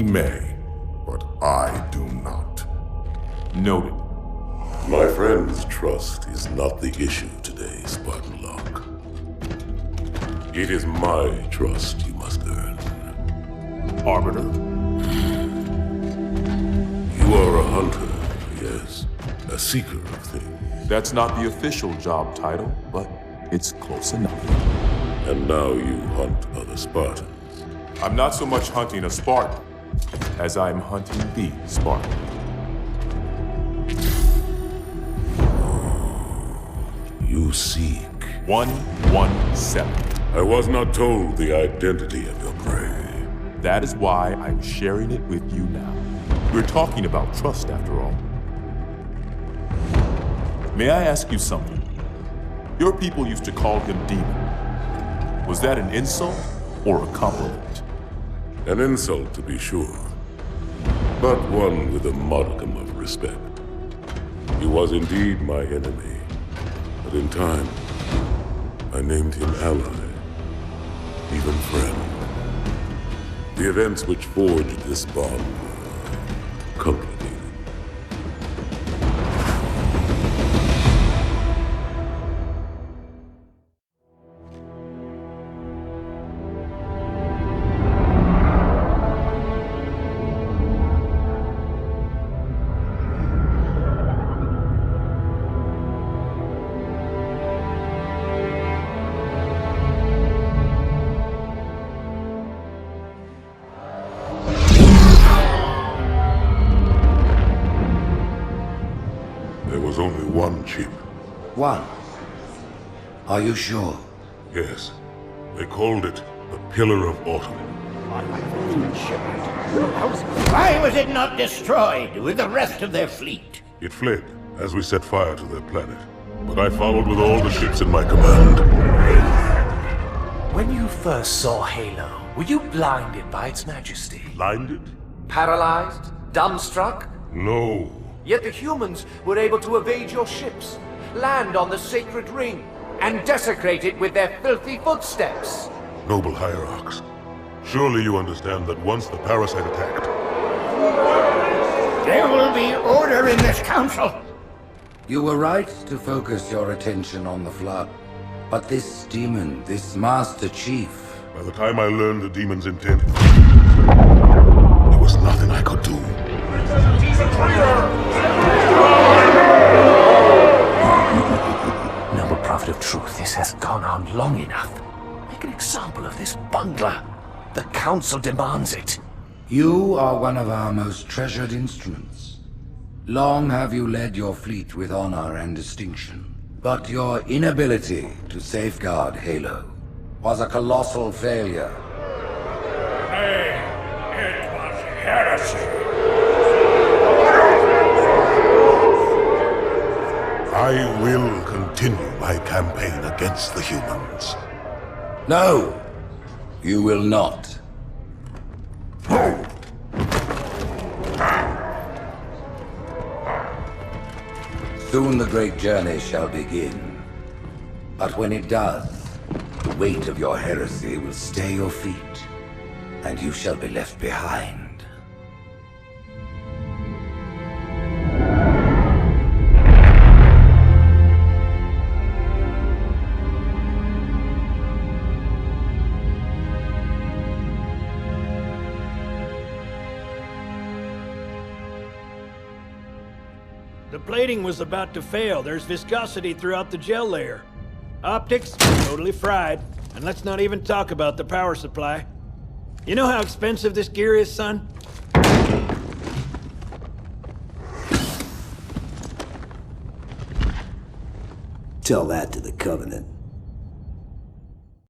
He may, but I do not. Noted. My friend's trust is not the issue today, Spartan Locke. It is my trust you must earn. Arbiter? You are a hunter, yes. A seeker of things. That's not the official job title, but it's close enough. And now you hunt other Spartans. I'm not so much hunting a Spartan, as I'm hunting the Spartan. You seek. 117. I was not told the identity of your prey. That is why I'm sharing it with you now. We're talking about trust, after all. May I ask you something? Your people used to call him Demon. Was that an insult or a compliment? An insult, to be sure, but one with a modicum of respect. He was indeed my enemy, but in time, I named him ally, even friend. The events which forged this bond were complicated. There was only one chip. One? Are you sure? Yes. They called it the Pillar of Autumn. Why was it not destroyed with the rest of their fleet? It fled as we set fire to their planet. But I followed with all the ships in my command. When you first saw Halo, were you blinded by its majesty? Blinded? Paralyzed? Dumbstruck? No. Yet the humans were able to evade your ships, land on the sacred ring, and desecrate it with their filthy footsteps. Noble hierarchs, surely you understand that once the parasite attacked... There will be order in this council. You were right to focus your attention on the Flood. But this demon, this Master Chief... By the time I learned the demon's intent, there was nothing I could do. Noble prophet of truth, this has gone on long enough. Make an example of this bungler. The council demands it. You are one of our most treasured instruments. Long have you led your fleet with honor and distinction. But your inability to safeguard Halo was a colossal failure. It was heresy. I will continue my campaign against the humans. No, you will not. Soon the great journey shall begin. But when it does, the weight of your heresy will stay your feet, and you shall be left behind. The plating was about to fail. There's viscosity throughout the gel layer. Optics, totally fried. And let's not even talk about the power supply. You know how expensive this gear is, son? Tell that to the Covenant.